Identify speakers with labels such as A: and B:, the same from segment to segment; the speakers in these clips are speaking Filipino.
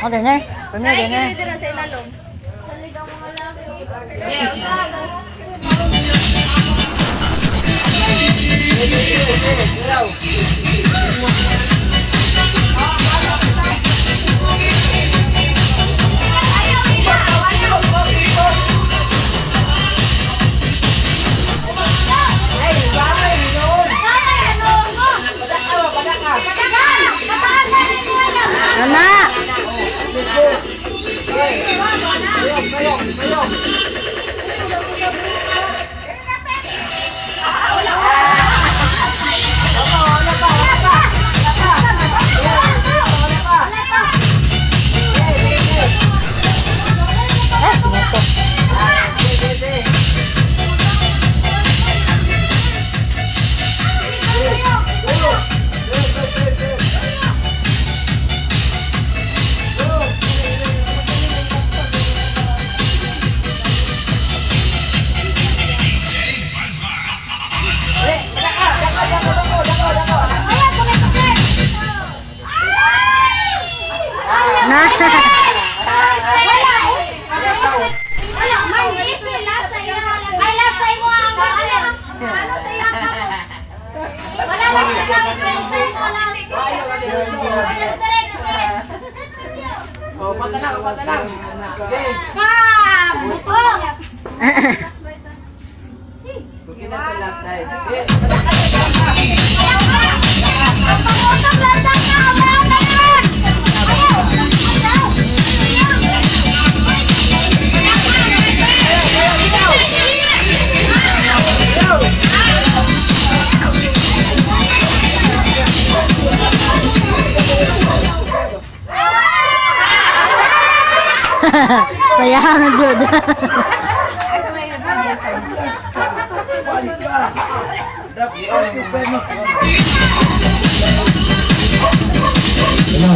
A: Oh, dinner. Dinner, dinner. Anak.
B: Patalang.
A: Sayahan na, Jude.
C: Hello.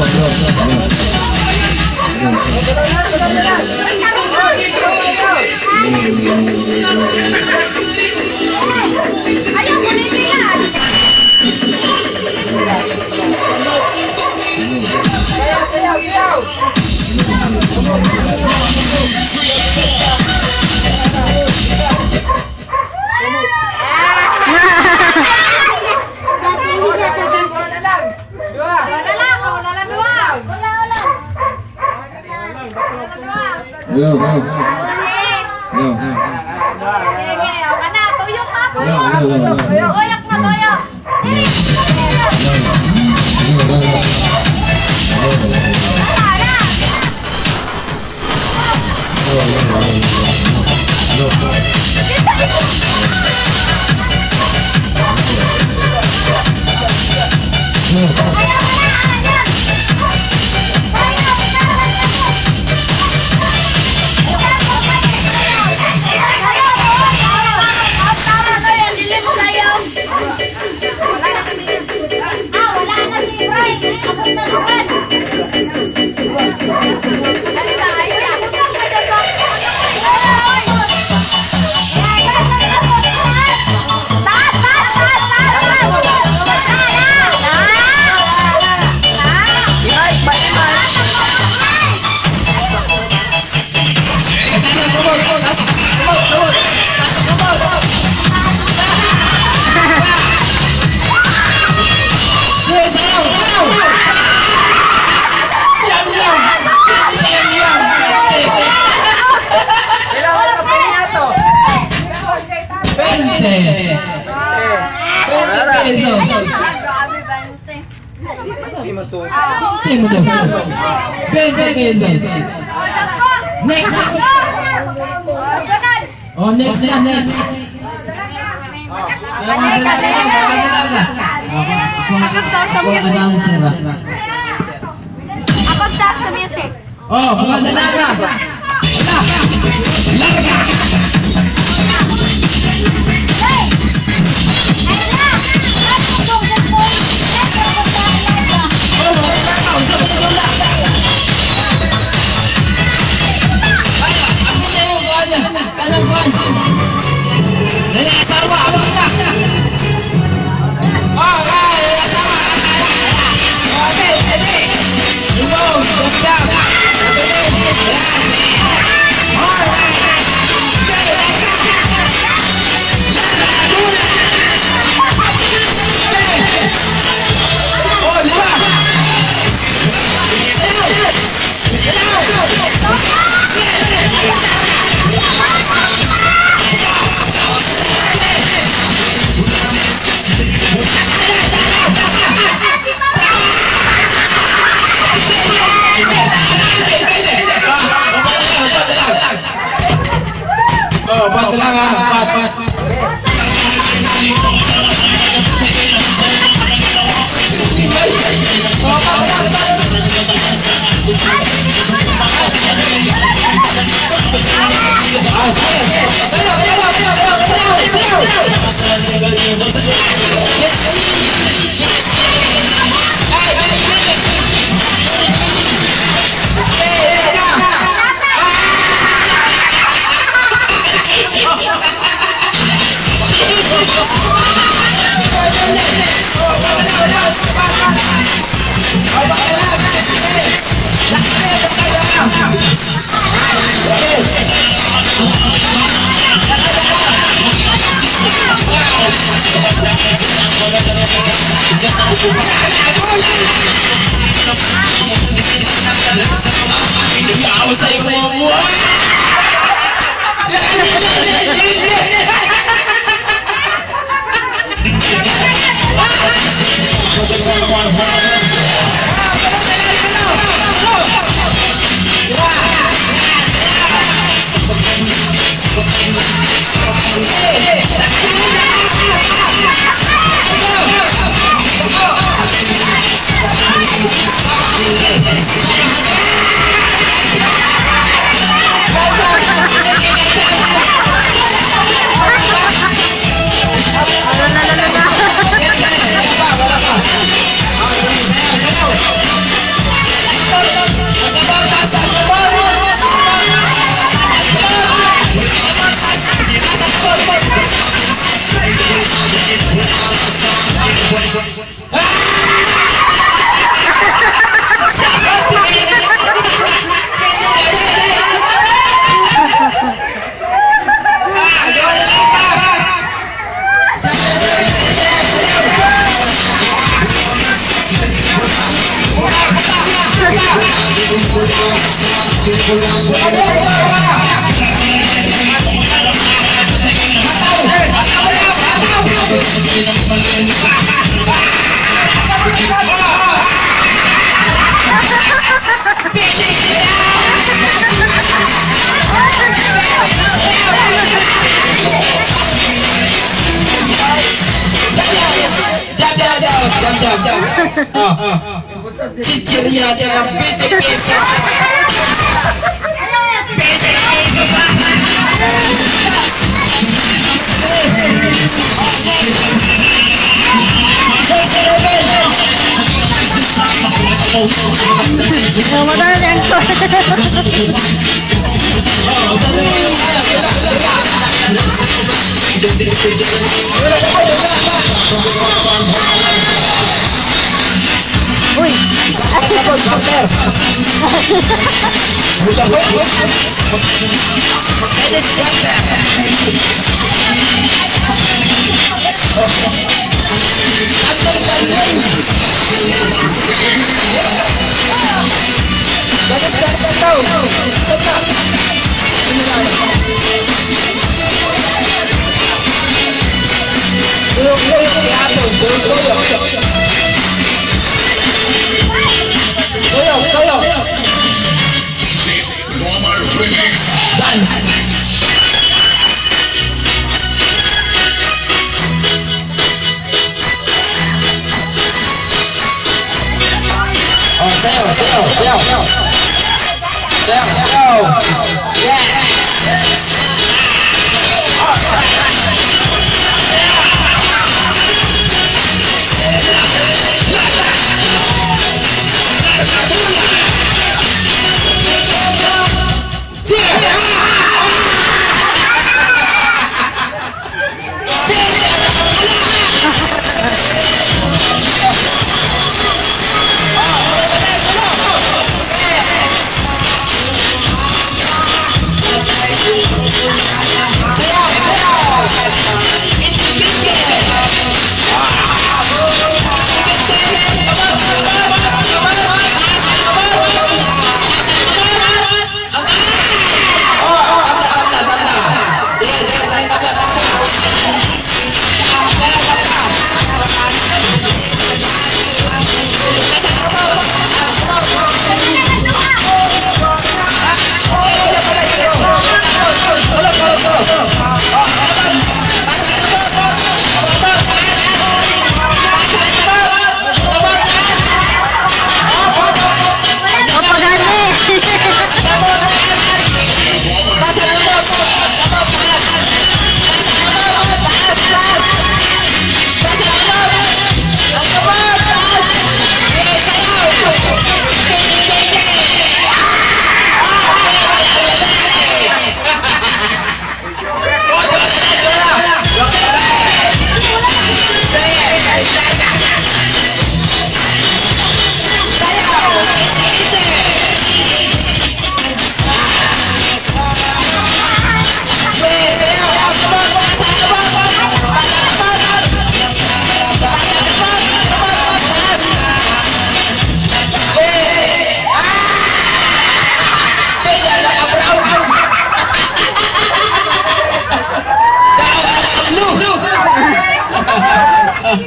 C: Next. Oh, next. Ako announcer.
D: Ako stop sa music.
C: Oh, mga dalaga. Larga. Okay. Oh, 4 lang ha. 4. Ako sa iyo mo. Cicirnya jangan piti-pisa.
A: Ramadan yang Uy,
C: Oh,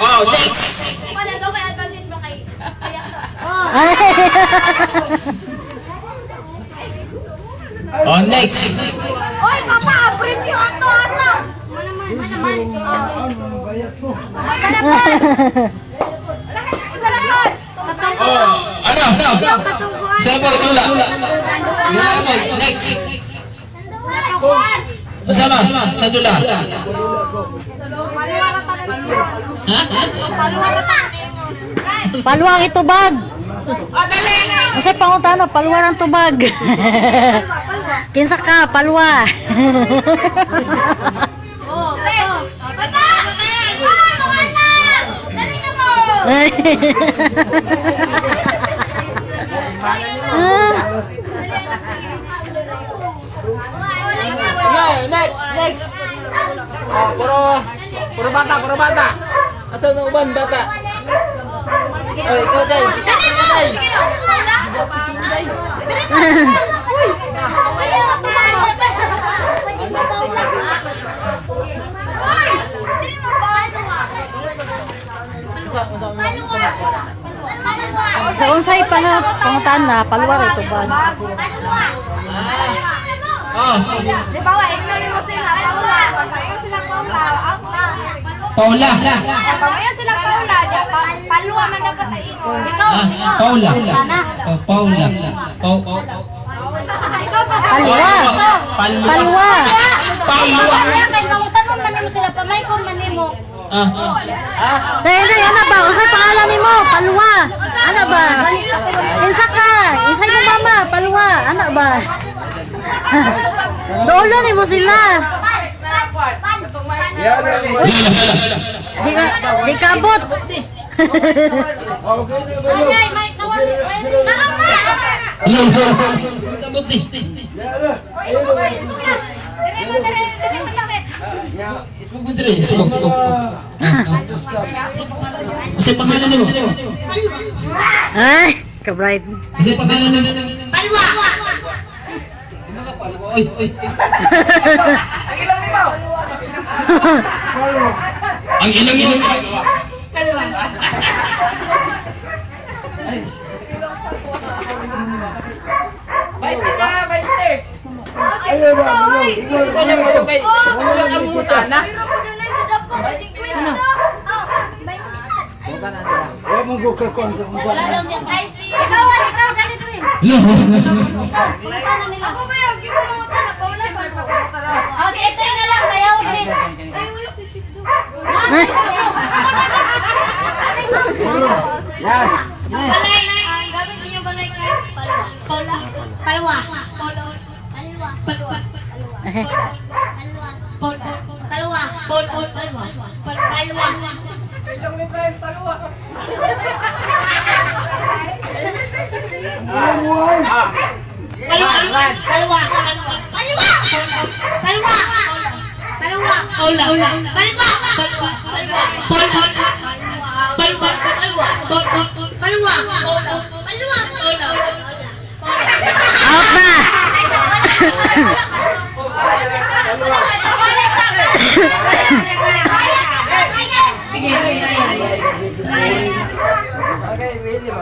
C: oh, next.
D: Wala daw may advantage mo kay kaya
A: Ay.
C: Oh, next.
D: Oy, papa, abrit yung ato asa. Manaman.
C: Oh, ano? Siapa dula? Dula mo, next. Sama, sa dula. Ha?
A: Paluwang itubag. Kasi pangutano, paluwa ng tubag. Kinsa ka, paluwa. Ay.
B: Next. Oh, puro bata. Asa na uban bata? Oy, ikaw dai.
A: Sa unsay pangutan na, paluwa rin tubag.
C: Oh,
D: Di ba, ignorin mo sila. Pagkayo sila kaula, out na.
C: Paula.
D: Pagkayo sila kaula, paluwa man dapat ay ingon.
C: Paula. Oh, Paula.
D: Ikaw pa.
A: Paluwa. Paluwa.
C: Paluwa.
D: Kaya pangutan man nimo sila, pamay ko man nimo.
A: Dahil ano ba? Unsay pangalan nimo? Paluwa. Ano ba? Kinsa ka? Isay mo mama, paluwa. Ano ba? Dolo nimo sila. Di kabot.
D: Ay, may nawali.
C: Kabuti. Ismog mo dire. Ismog. Masay pangalan nimo.
A: Ay, ka-bright.
C: Masay pangalan nimo.
D: Palwa.
C: Oy. Ang ilang mo.
B: Ayaw ba? Ikaw na mo kay. Wala ka mo na. Wa mo go ka kon.
D: Ikaw, ganito rin. Ako ba yung ginawa na paula pa? Oh, si Exay na lang, tayaw din. Ay, wala ko si
B: Yan.
D: Ang balay, gamit niyo balay kayo? Palwa. Palwa. Palwa.
A: Out na.
B: Okay, ready ba?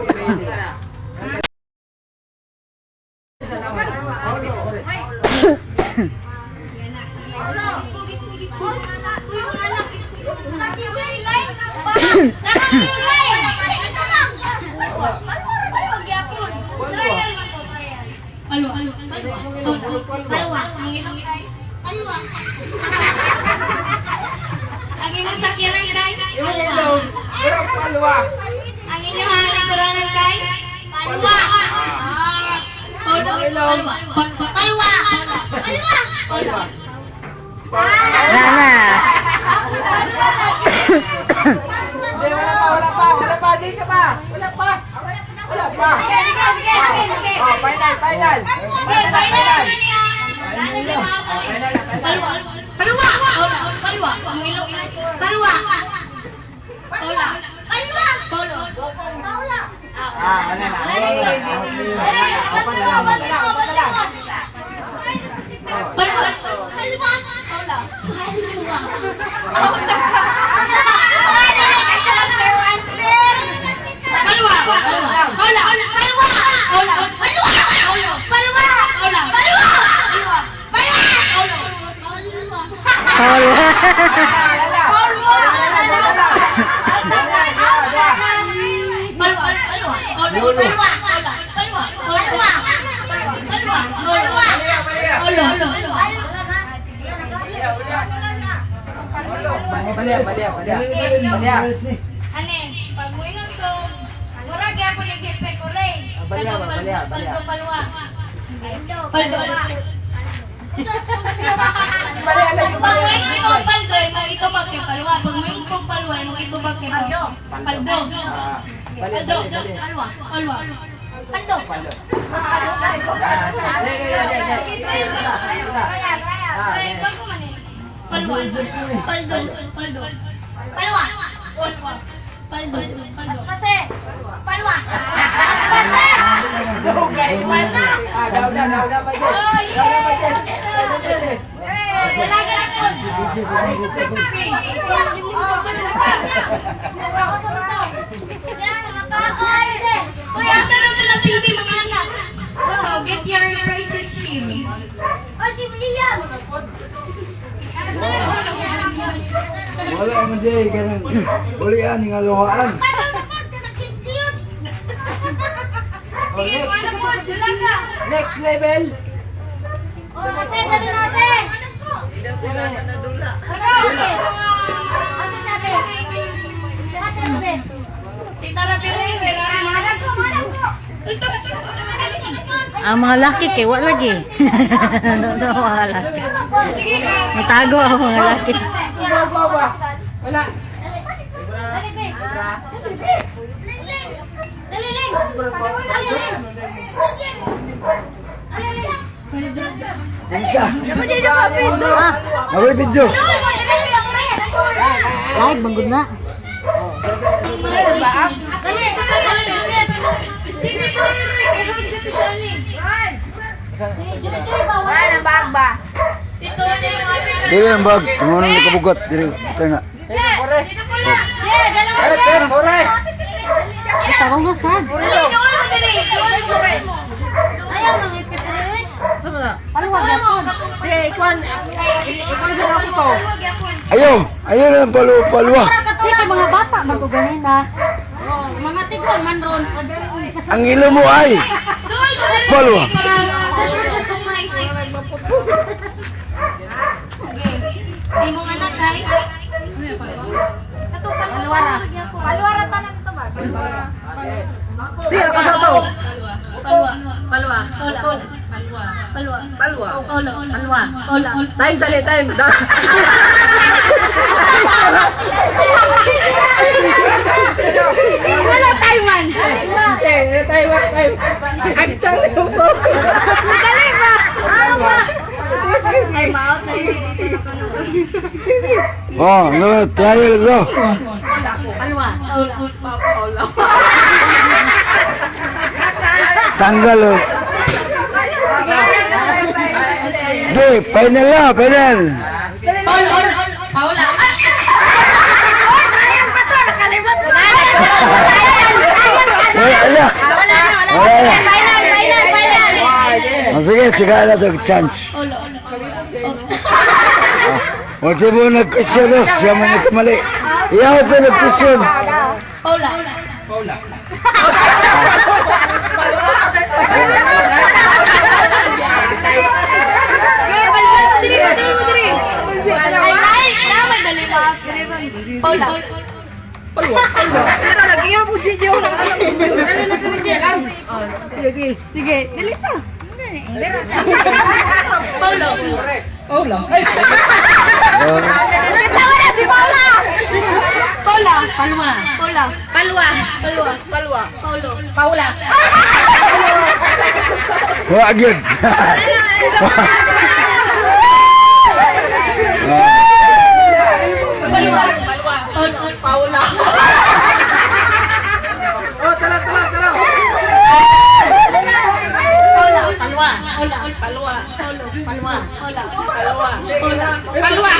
D: Ang imong sakiran kay
B: Palwa.
D: ang inyong halikuran kay palwa. Palwa.
A: Wala
B: Hindi, wala pa. Di ka pa. Wala pa. Oh, final. Ah, ano na.
D: Palwa. Paula. Palwa. Palwa. Paula. Palwa. Paula. Palwa. Palwa. Paula. Palwa. Ane, pag muingon ko, murag gyapon ni gipe ko rin. Paldo. Pag muingon ko paldo, mo ito magkipalwa. Pag muingon ko palwa, mo ito magkipaldo. Paldo. Get your prices free.
B: Wala man di ganun. Ulian ng alohaan. Next level.
A: Ang mga laki kay wa lagi. Ano mga laki? Matago ang mga laki.
B: Wala. Ika. Away video.
A: Live banggod na.
B: Dili ang bag. Kung ano nakabugot. Dili. Tanga.
A: Ito ko masad.
B: Ayaw. Ayaw na ang palwa.
A: Ito mga bata bago ganina. Mga tigwan man ron.
B: Ang ilo mo ay palwa.
D: Di mo anak kay? Palwara tanan to ba?
E: Siya ka sa to.
D: Palwa.
E: Time sali time.
D: Wala Taiwan.
E: Taiwan time. Actor ko.
D: Dali ba? Ay, maot na isip.
B: Oh, no, trial go. Tanggal oh. Di, final na, final.
D: Paula.
B: Wala. Wala. Oh, sige, sige na ito chance. Huwag siya mo nag-question, no? Siya mo nagkamali. Iyaw ito nag-question.
D: Paula. Paula.
E: Pero lagi mo video lang alam mo. Sige, dali ta.
D: Paula.
E: Paula.
D: Si Paula. Paula.
A: Palwa.
D: Palwa.
E: Paula.
B: Huwag yun.
D: Paula.
E: Oh, tala.
A: Palwa.
D: Palwa.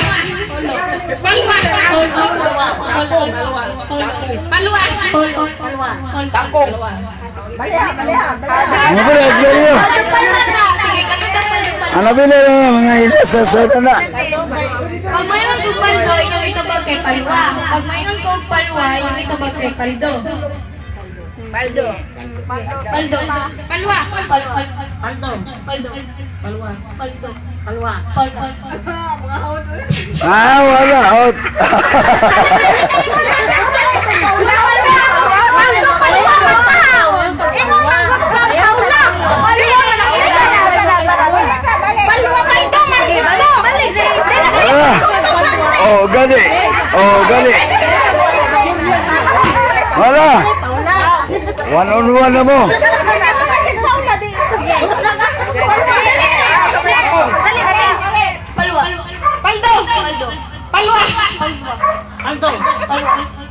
A: Palwa.
D: Tangkong.
B: Ano ba yan? Sige, ano ba yan? Mga inasasada na.
E: Pag mayroon kong paldo, yung itabag kay palwa. Pag mayroon kong palwa, yung itabag kay paldo. Paldo. Paldo. Palwa.
A: Paldo.
E: Paldo.
A: Palwa.
E: Paldo.
A: Palwa.
E: Paldo.
B: Ah, wala. Out. Wala. Oh, gali. Oh, gali. Wala. One on one na mo.
E: Palwa. Paldo. Paldo. Palwa.
A: Paldo.
E: Paldo. Palwa.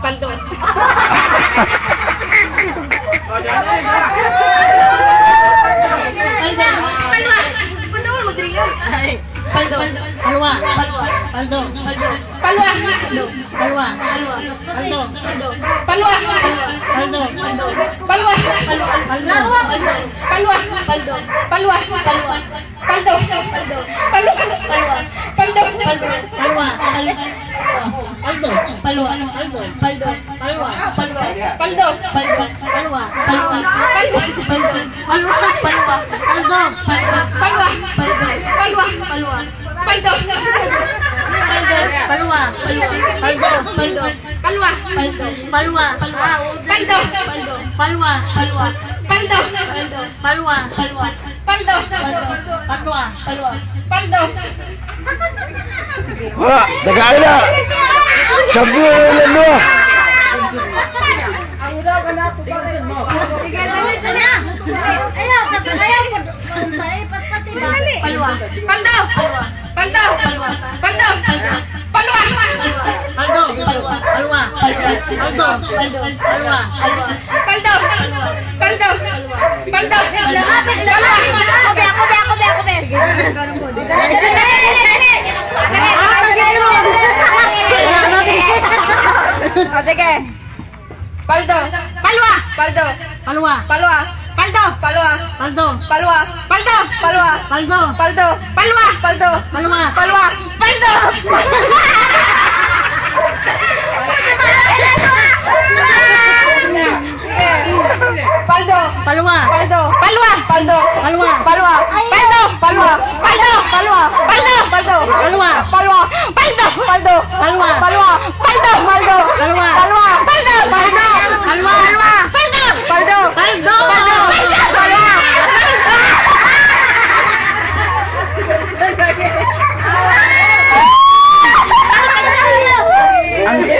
E: Paldo.
A: Palwa.
E: Palwa.
A: Paldo.
E: Palwa.
A: Palwa.
E: Palwa.
A: Paldo.
E: Palwa.
A: Paldo.
E: Palwa.
A: Paldo.
E: Palwa. Paldo. Palwa. Paldo. Paldo. Palwa. Paldo.
A: Palwa.
E: Paldo.
A: Paldo.
E: Palwa.
A: Paldo.
E: Paldo.
A: Palwa.
E: Palwa. Paldo. Palwa.
A: Palwa.
E: Palwa. Paldo.
A: Palwa.
E: Palwa.
A: Paldo.
E: Palwa. Paldo. Palwa. Palwa. Paldo.
A: Palwa.
E: Paldo. Paldo. Palwa. Paldo.
A: Palwa.
E: Paldo. Paldo.
A: Palwa.
E: Palwa. Paldo.
A: Palwa.
E: Palwa. Paldo.
A: Palwa.
E: Palwa. Paldo.
B: Wala. Tagay na. Sabi na lang doon.
E: Sige, dali sana. Ayaw, Palwa. Paldo. Paldo. Palwa. Paldo. Palwa.
A: Paldo. Palwa. Paldo.
E: Paldo.
A: Palwa.
E: Paldo. Paldo. Paldo. Sige. Paldo. Palwa. Paldo.
A: Palwa.
E: Palwa. Paldo. Palwa.
A: Paldo.
E: Palwa. Paldo. Palwa.
A: Paldo.
E: Paldo. Palwa. Paldo.
A: Palwa.
E: Palwa. Paldo. Paldo.
A: Palwa.
E: Paldo. Palwa. Paldo.
A: Palwa.
E: Palwa. Paldo. Palwa. Paldo. Palwa. Paldo. Paldo.
A: Palwa.
E: Palwa. Paldo. Paldo.
A: Palwa.
E: Palwa. Paldo. Paldo.
A: Palwa.
E: Palwa. Paldo. Paldo.
A: Palwa.
E: Paldo. Paldo.
A: Paldo.
E: Palwa.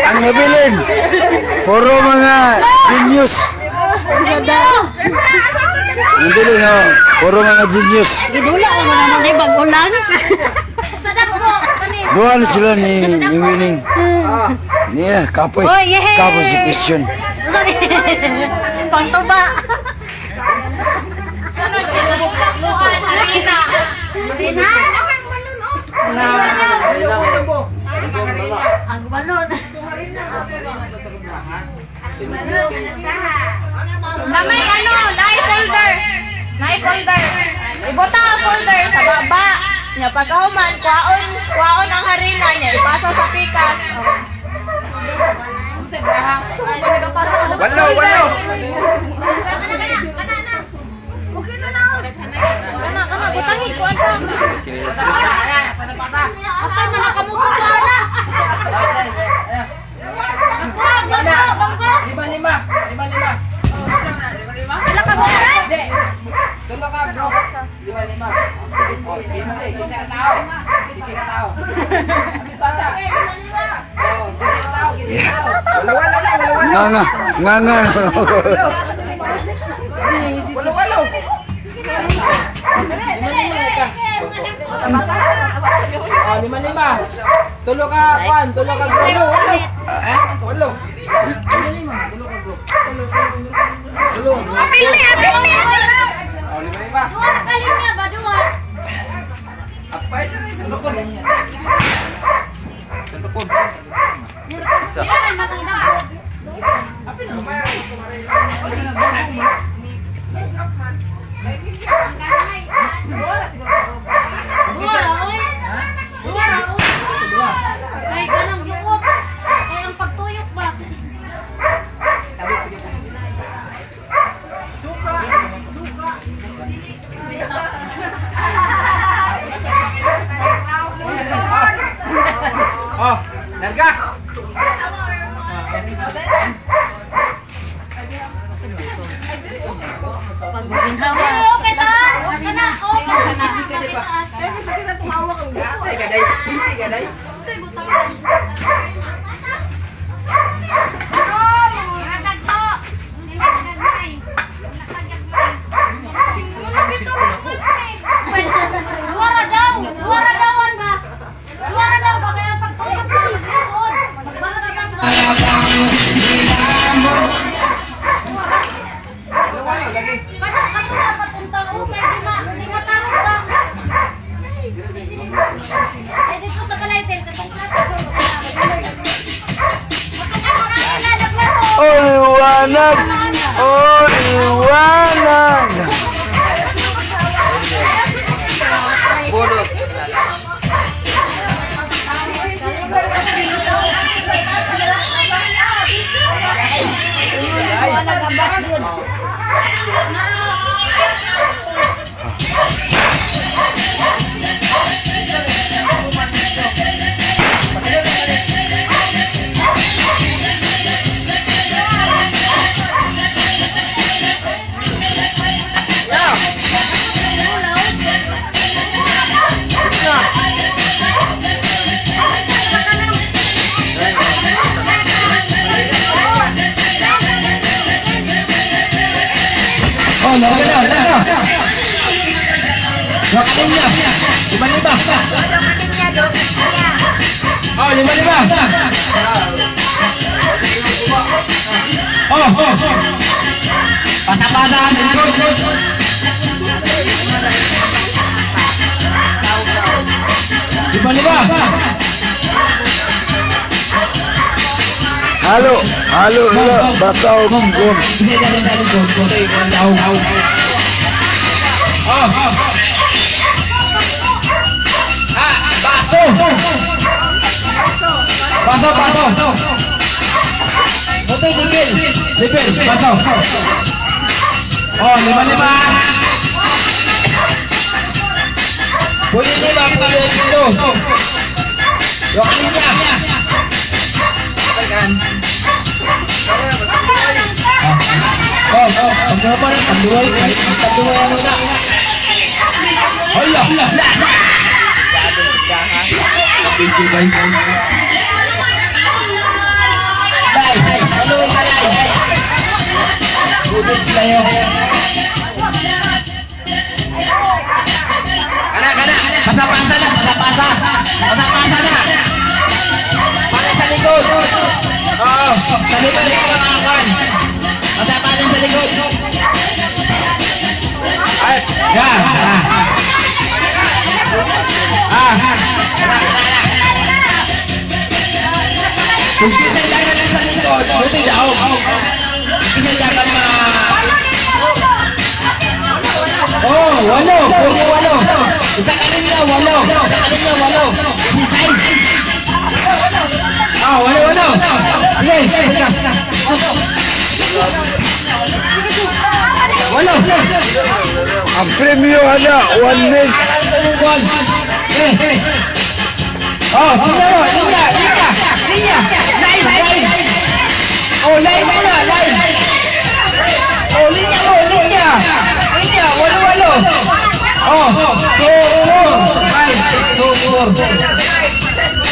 B: Ang nabilin. Puro mga genius. Ang nabilin, oh. Puro mga genius.
A: Gidula ko na naman ay bagulan.
B: Doon sila ni Winning. Niya, kapoy.
A: Oh, yeah.
B: Kapoy si Christian.
A: Panto ba?
E: Sunod yung nagulakluan. Harina.
A: Harina? Ang balon.
E: Na may knife holder. Knife holder. Ibota ang folder sa baba. Nya pagkahuman, kuhaon ang harina niya. Ipasa sa pikas.
B: Walo.
E: Kana, butangin ko ano. Apay na nakamuko ka na. Bangko. 5-5. Wala ka ba? Hindi.
F: Tulo ka, bro. 5-5. Oh, 15 ka tao. 15 ka tao. Bata. Oh, 15 ka tao, 15 ka tao. Wala.
B: Nga.
F: Walo. Oh, 5-5. Tulo ka, Juan. Tulo ka, bro. Walo. 5. Tulo ka, bro. Tulo.
E: Apil me.
F: Oh, 5.
E: Duwa kali niya ba duwa?
F: Apay, sandukon. Sandukon.
E: Sila na matanda.
F: Apil na.
D: Dua ra, oy. Dua ra, oy. Kay kanang yuot. Kay ang pagtuyok ba?
F: Oh, larga.
A: Pagbuginhawa.
D: Okay, taas. Kana, okay. Taas.
F: Ay, gaday. Ay, gaday.
D: Dua ra daw. Dua ra dawan ba? Dua ra daw ba kay ang pagtuyok ba? Lisod. Magbahala ka ba? Kana na patunta ko kay di matarong ba? Ay dito sa kalaytel katong plato.
B: Oh, liwanag! Oh, liwanag!
F: Budot.
C: Oh, laga na, laga. Wakalin niya. 5-5. Oh, 5-5. Oh. Pasa-pasa. Lima.
B: Halo, halo, bakaw,
C: Hindi dali ko. Oh. Baso. Betul, dipil, baso. Oh, 5-5. Pwede 5 pala dito. Wakalin niya. Oh, pagkapa na, tanduay ano na. Hala. Video guys. Dai, tanduay ka lai. Budot sila yun. Kana. Pasa-pasa na. Pala sa likod. Oo, sa likod ka makakan. Pasa-pasa sa likod. Ay, yan. Kung kisay ka na sa likod, buti daw. Kisay ka na Oh, 8. Isa ka rin niya, 8. Si size. Oh, 8. Sige. 8.
B: ang premyo ada, 1 week.
C: Oh, linya. Lain. Oh, lain muna, lain. Oh, linya. 8. Oh, 2.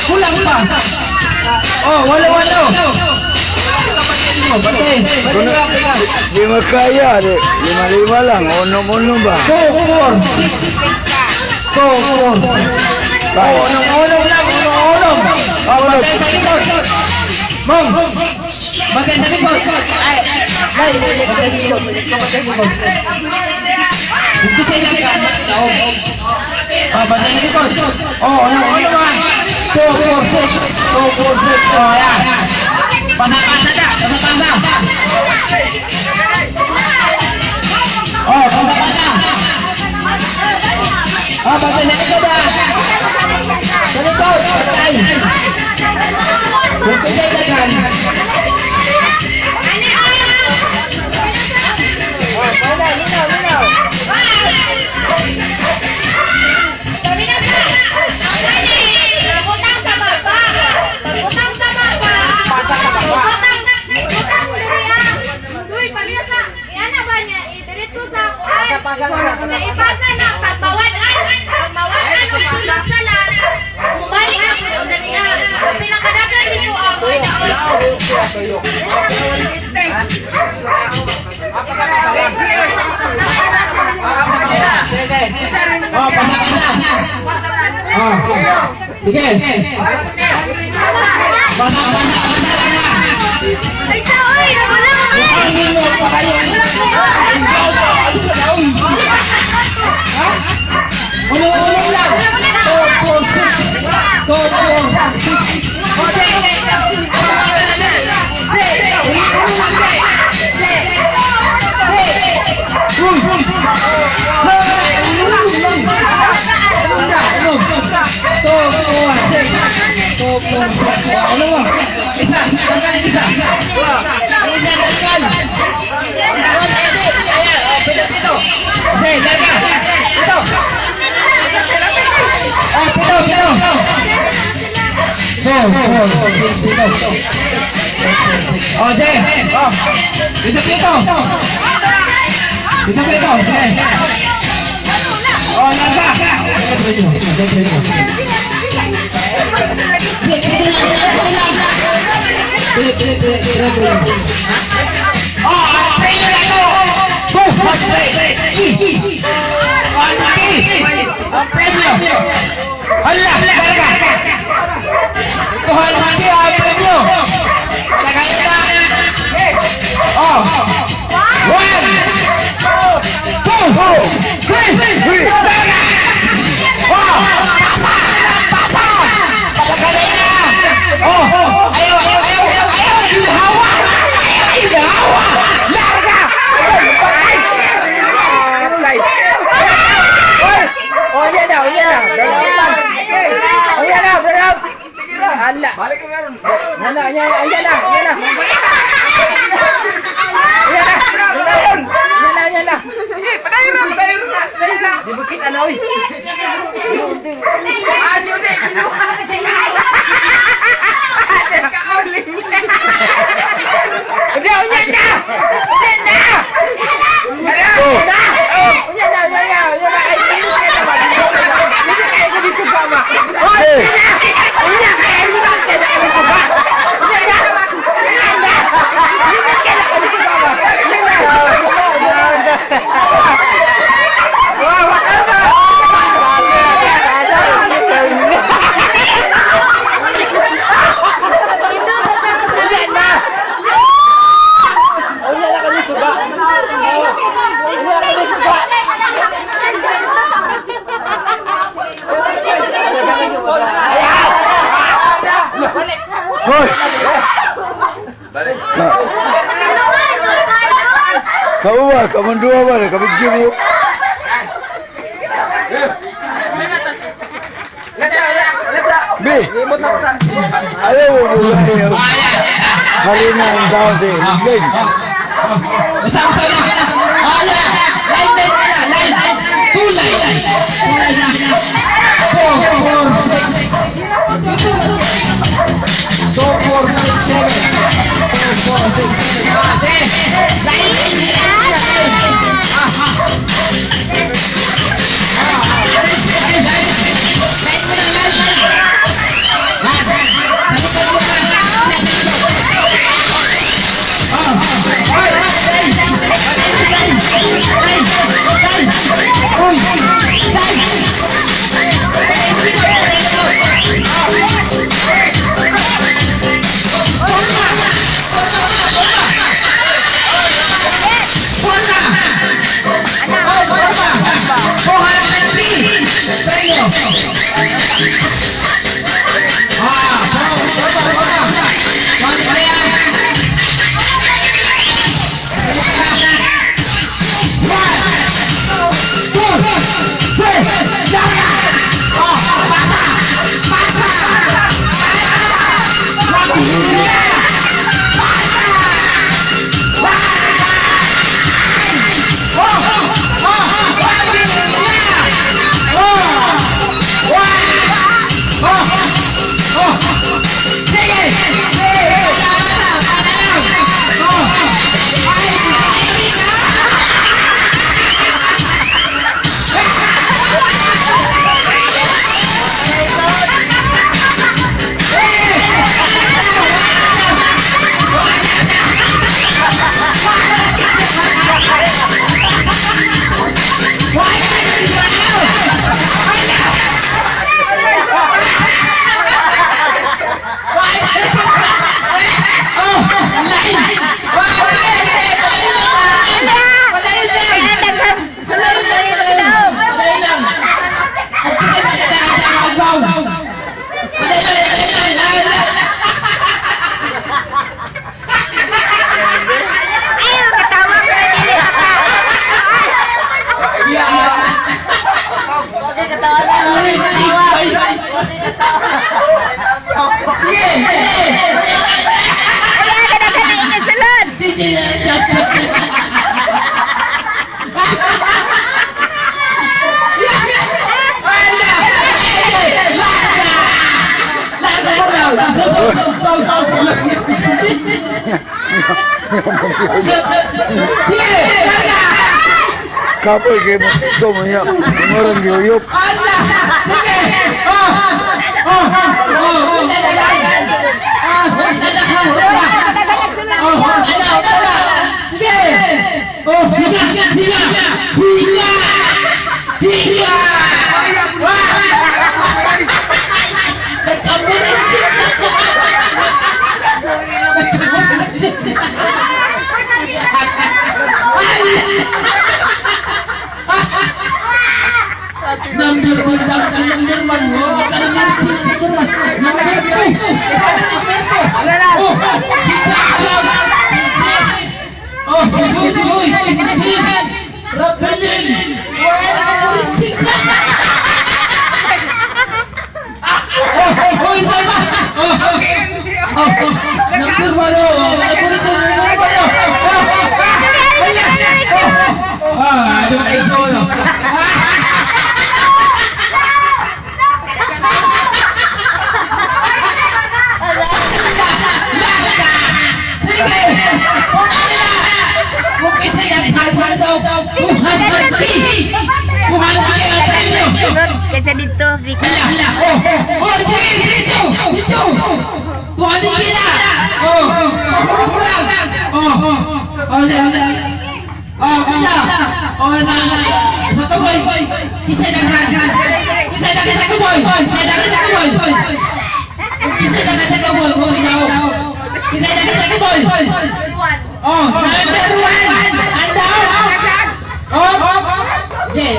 C: Kulang pa. Oh, 8. Bantay.
B: Di makaya, 5 lang, uno ba?
C: 4.
B: Bye.
C: Unong lang. Oh, bantay sa likod. Mong. Bantay sa likod. Ay, bantay sa likod. Kasi lang ka. Oh, bantay sa likod. Oh, ano ba? 2, 4, 6. Oh, yan. Pasa-pasa.
E: Pagbutang sa baba. Pagbutang sa baba.
F: Pasa ka ba?
E: Pagbutang diri ah. Uy, pamilya Iana ba niya? Diretso sa kuan.
F: Pasa na.
E: Ipasa na pagbawadan. Pagbawadan o sulod sa las. Mubalik ako o diri ah. Pinakadagan dito amoy na
C: Oh, pasa. Oh, sige. Pasa.
E: Ay, sa oy, wala ka eh.
C: Ano mo pa kayo? Ulo lang. 2, 4, 6. 2, Oh, Jay. Oh. Dito. Oh, larga. Oh, sa'yo na ito. Go, mag-play. Ang premyo. Hala, larga. Kuha natin ang premyo. Tagayin na. Oh. 1, 2, 3. Larga. Oh. Pasa. Tagayin na. Oh. Ayaw. Ilahawa. Larga.
F: Oh, yan na. Hala. Balik ka meron. Yan na. Padayon na. Di ba kita na, oy? Siyude.
B: Hoy! Kamu ba? Kamu dua ba? Kamu jimu? Bi! Ayaw mo mulai yung halina ang tao sa iligay.
C: Usap-usap na. Oh, yeah. Line. Two line. 4, 4, 6. 2, 4, 6, 7. 4, 4, 6, 7. Sige! Karga!
B: Kapoy kayo mo ito mo niya. Umarang giyuyop.
C: Ala! Sige! Oh! Oh! Oh! Dadagay! Ah! Dadagay! Oh! Ala! Sige! Oh! Higa! Higa! Higa! Higa! Wah! Number one mo.
E: Kasi dito, Vicky.
C: Oh, sige, dito. Tuhanin kita. Oh, pagkukulang. Kita. Sa tuboy. Isa na kita tuboy. Isa na kita tuboy. Isa na kita tuboy. Oh, number one. Andaw. Oh, okay.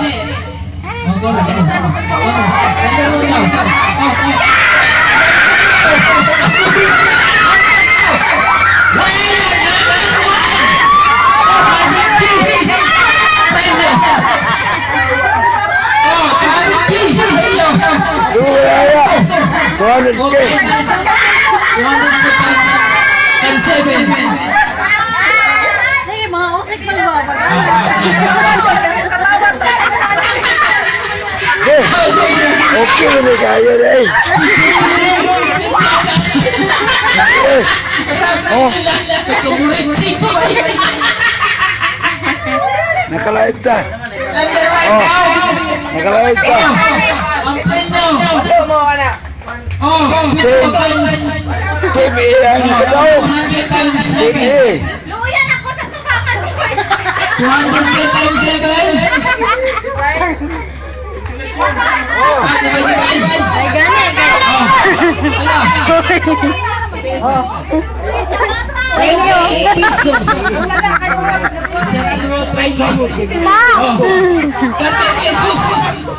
B: Luwaya. 200K.
A: Sige, mga usik palwa.
B: Okay na kayo na eh. Oh, nakalive ta. Oh, nakalive ta. Team A ang kadaw. Team A.
E: Luyan ako sa tubakan ni Boy.
C: 200K times 7.
A: Ay, gani. Thank you.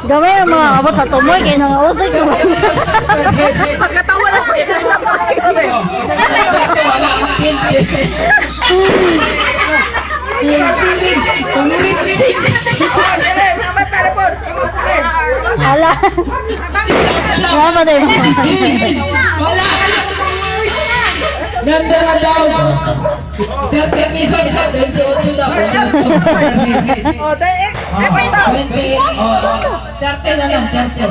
A: Gawin ang mga abot sa tumoy kayo nang usik ko.
E: Pagkatawa na siya.
A: Ala. Mama din.
C: Wala! Number na daw. 30 pesos. 28 daw. 28. Oh, 30 na lang. 30.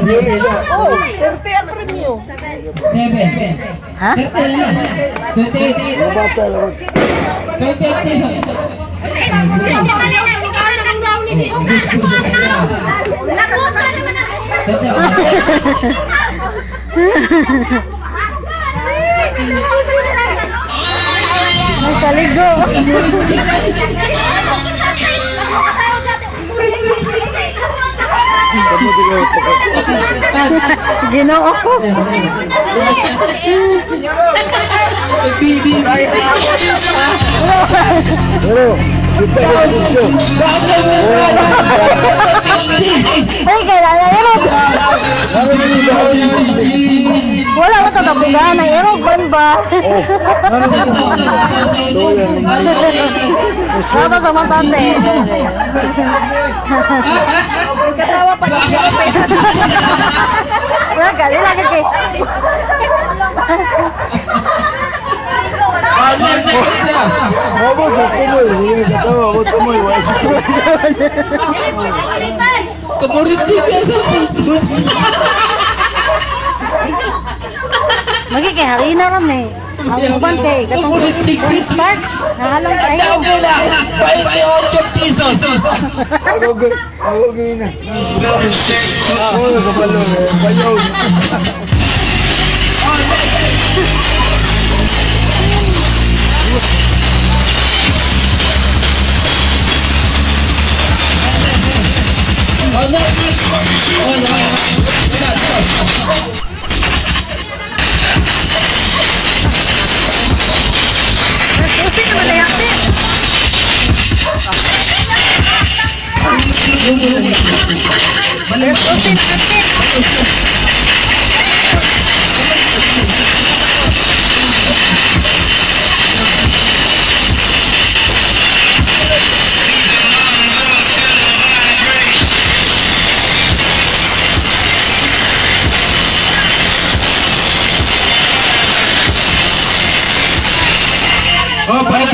B: 30 ang premium.
C: 7.
A: Ha?
C: 30 na lang. 28.
B: Bata lang.
C: 28 pesos.
A: Nagkaligo.
B: Kamu juga pakai.
A: Ginoo ko.
B: Pero kita yang lucu.
A: Ay, kailangan erog.
B: Kami ini
A: Wala ko tatapugan ng erog ban ba? Apa sama tante? Ketawa pa Wala kali lagi kay.
B: Kamu satu ini kata kamu temu wasit.
C: Kemudian biasa.
A: Magi kay halina ron eh. Ang uban kay katong police park. Nahalong kayo.
C: Tao ko lang, 28 pesos.
B: Ako ganyan na. Oo, kapalo. Bayaw.
A: Pusin naman na yakti. Pusin yakti.
C: Oh, baik.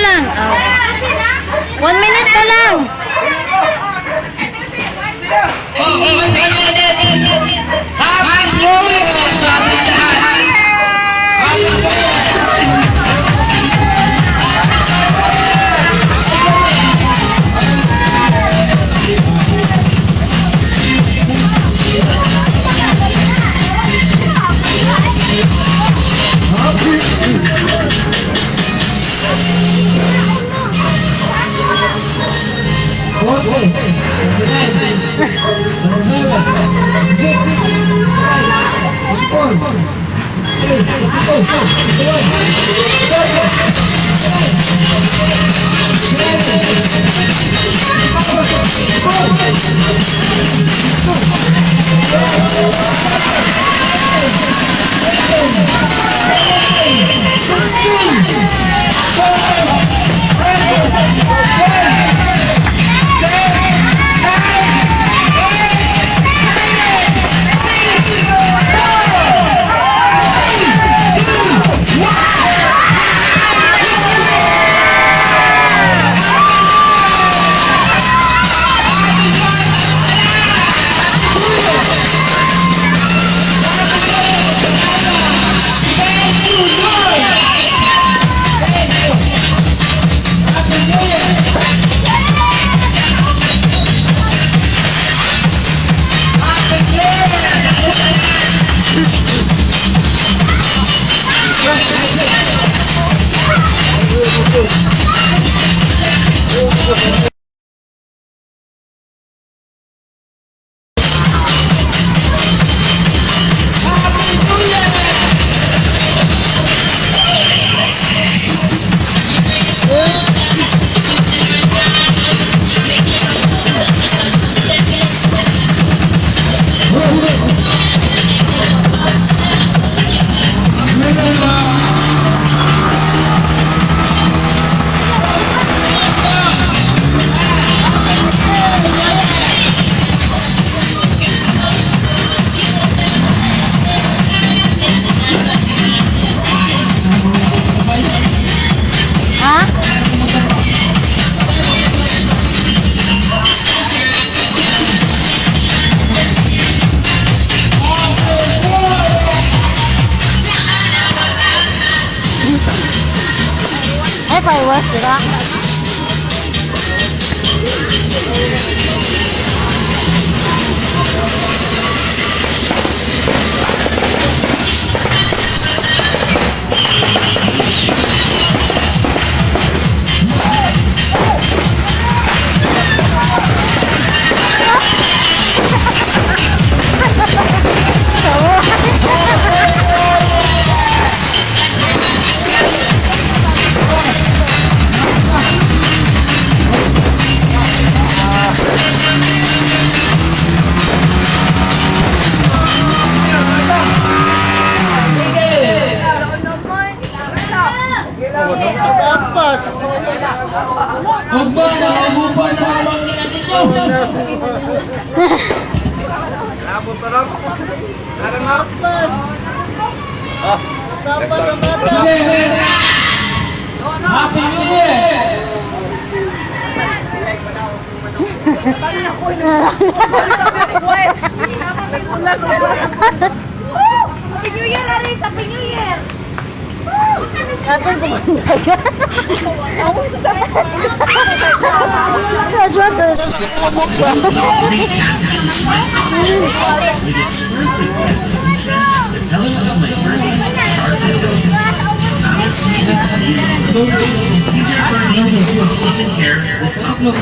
A: Lang. 1 minute na lang.
C: Happy New Year sa ating lahat. Happy New Year.
A: fireworks, di ba?
C: Uban na mamang ninyo.
F: Nabot pa lang. Arang ha?
C: Happy New Year!
A: Happy New Year!
E: Happy New Year, Aris! Happy New Year!
A: Kapag kumanda ka. Kaswa to.
C: Look,